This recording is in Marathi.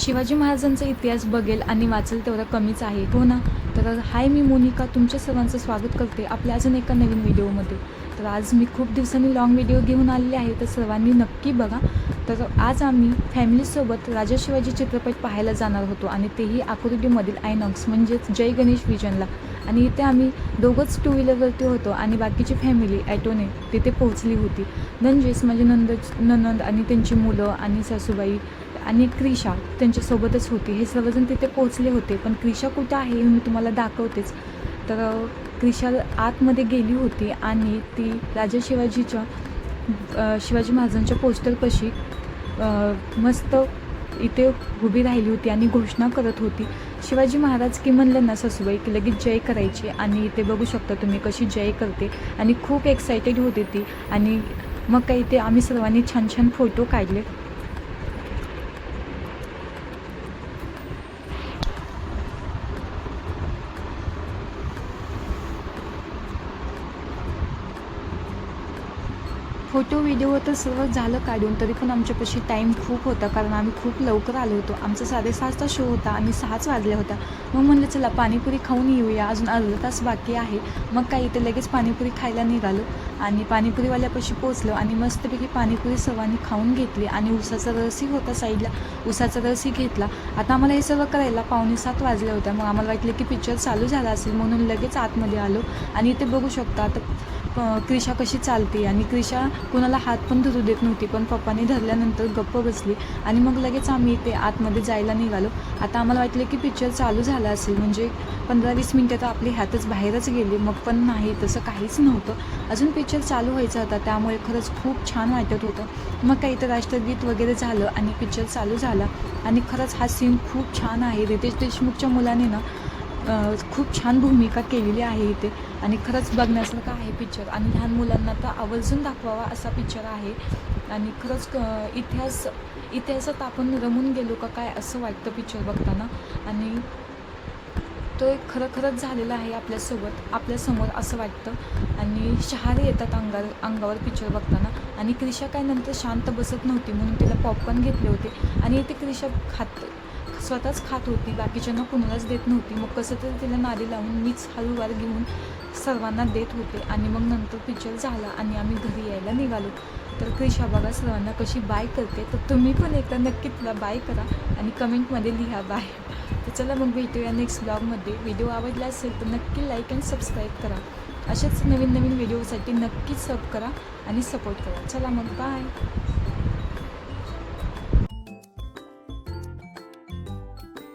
शिवाजी महाराजांचा इतिहास बघेल आणि वाचेल तेवढं कमीच आहे, हो ना. तर हाय, मी मोनिका तुमच्या सर्वांचं स्वागत करते आपल्या अजून एका नवीन व्हिडिओमध्ये. तर आज मी खूप दिवसांनी लॉंग व्हिडिओ घेऊन आलेले आहे, तर सर्वांनी नक्की बघा. तर आज आम्ही फॅमिलीसोबत राजा शिवाजी चित्रपट पाहायला जाणार होतो आणि तेही आकुर्डीमधील आयनॉक्स म्हणजेच जय गणेश विजनला. आणि इथे आम्ही दोघंच टू व्हीलरवरती होतो आणि बाकीची फॅमिली ॲटोने तिथे पोहोचली होती. म्हणजेच माझे ननंद आणि त्यांची मुलं आणि सासूबाई आणि क्रिशा त्यांच्यासोबतच होती. हे सर्वजण तिथे पोहोचले होते, पण क्रिशा कुठं आहे हे मी तुम्हाला दाखवतेच. तर क्रिशा आतमध्ये गेली होती आणि ती राजा शिवाजी महाराजांच्या पोस्टरपाशी मस्त इथे उभी राहिली होती आणि घोषणा करत होती. शिवाजी महाराज की म्हणलं ना सासूबाई की लगेच जय करायची. आणि इथे बघू शकता तुम्ही कशी जय करते आणि खूप एक्सायटेड होती ती. आणि मग काही ते आम्ही सर्वांनी छान छान फोटो काढले. फोटो व्हिडिओ तर सर्व झालं काढून, तरी पण आमच्यापाशी टाईम खूप होता कारण आम्ही खूप लवकर आलो होतो. आमचा 6:30चा शो होता आणि 6च वाजले होता. मग म्हणलं चला पाणीपुरी खाऊन येऊया, अजून अर्धा तास बाकी आहे. मग काही इथे लगेच पाणीपुरी खायला निघालो आणि पाणीपुरीवाल्यापाशी पोचलो आणि मस्तपैकी पाणीपुरी सर्वांनी खाऊन घेतली. आणि उसाचा रसही होता साईडला, उसाचा रसही घेतला. आता आम्हाला हे सर्व करायला 6:45 वाजले होत्या. मग आम्हाला वाटलं की पिक्चर चालू झाला असेल म्हणून लगेच आतमध्ये आलो. आणि इथे बघू शकता आता क्रिशा कशी चालते. आणि क्रिशा कोणाला हात पण धरू देत नव्हती, पण पप्पांनी धरल्यानंतर गप्प बसली. आणि मग लगेच आम्ही इथे आतमध्ये जायला निघालो. आता आम्हाला वाटलं की पिक्चर चालू झाला असेल, म्हणजे 15-20 मिनटं तर आपली हातच बाहेरच गेली. मग पण नाही, तसं काहीच नव्हतं. अजून पिक्चर चालू व्हायचा होता, त्यामुळे खरंच खूप छान वाटत होतं. मग काही तर राष्ट्रगीत वगैरे झालं आणि पिक्चर चालू झाला. आणि खरंच हा सीन खूप छान आहे. रितेश देशमुखच्या मुलाने ना खूप छान भूमिका केलेली आहे इथे. आणि खरंच बघण्यासारखं आहे पिक्चर. आणि लहान मुलांना तर आवर्जून दाखवावा असा पिक्चर आहे. आणि खरंच इतिहासात आपण रमून गेलो का काय असं वाटतं पिक्चर बघताना. आणि तो एक खरंच झालेला आहे आपल्यासमोर असं वाटतं. आणि शहारे येतात अंगावर पिक्चर बघताना. आणि क्रिशा काय नंतर शांत बसत नव्हती, म्हणून तिला पॉपकॉर्न घेतले होते. आणि इथे क्रिशा स्वतःच खात होती, बाकीच्यांना कुणालाच देत नव्हती. मग कसं तरी तिला नादी लावून मीच हळूवार घेऊन सर्वांना देत होते. आणि मग नंतर पिक्चर झाला आणि आम्ही घरी यायला निघालो. तर क्रिशा बघा सर्वांना कशी बाय करते. तर तुम्ही पण एकदा नक्की तिला बाय करा आणि कमेंटमध्ये लिहा बाय. तर चला मग भेटूया नेक्स्ट ब्लॉगमध्ये. व्हिडिओ आवडला असेल तर नक्की लाईक अँड सबस्क्राईब करा. अशाच नवीन व्हिडिओसाठी नक्कीच सब करा आणि सपोर्ट करा. चला मग बाय.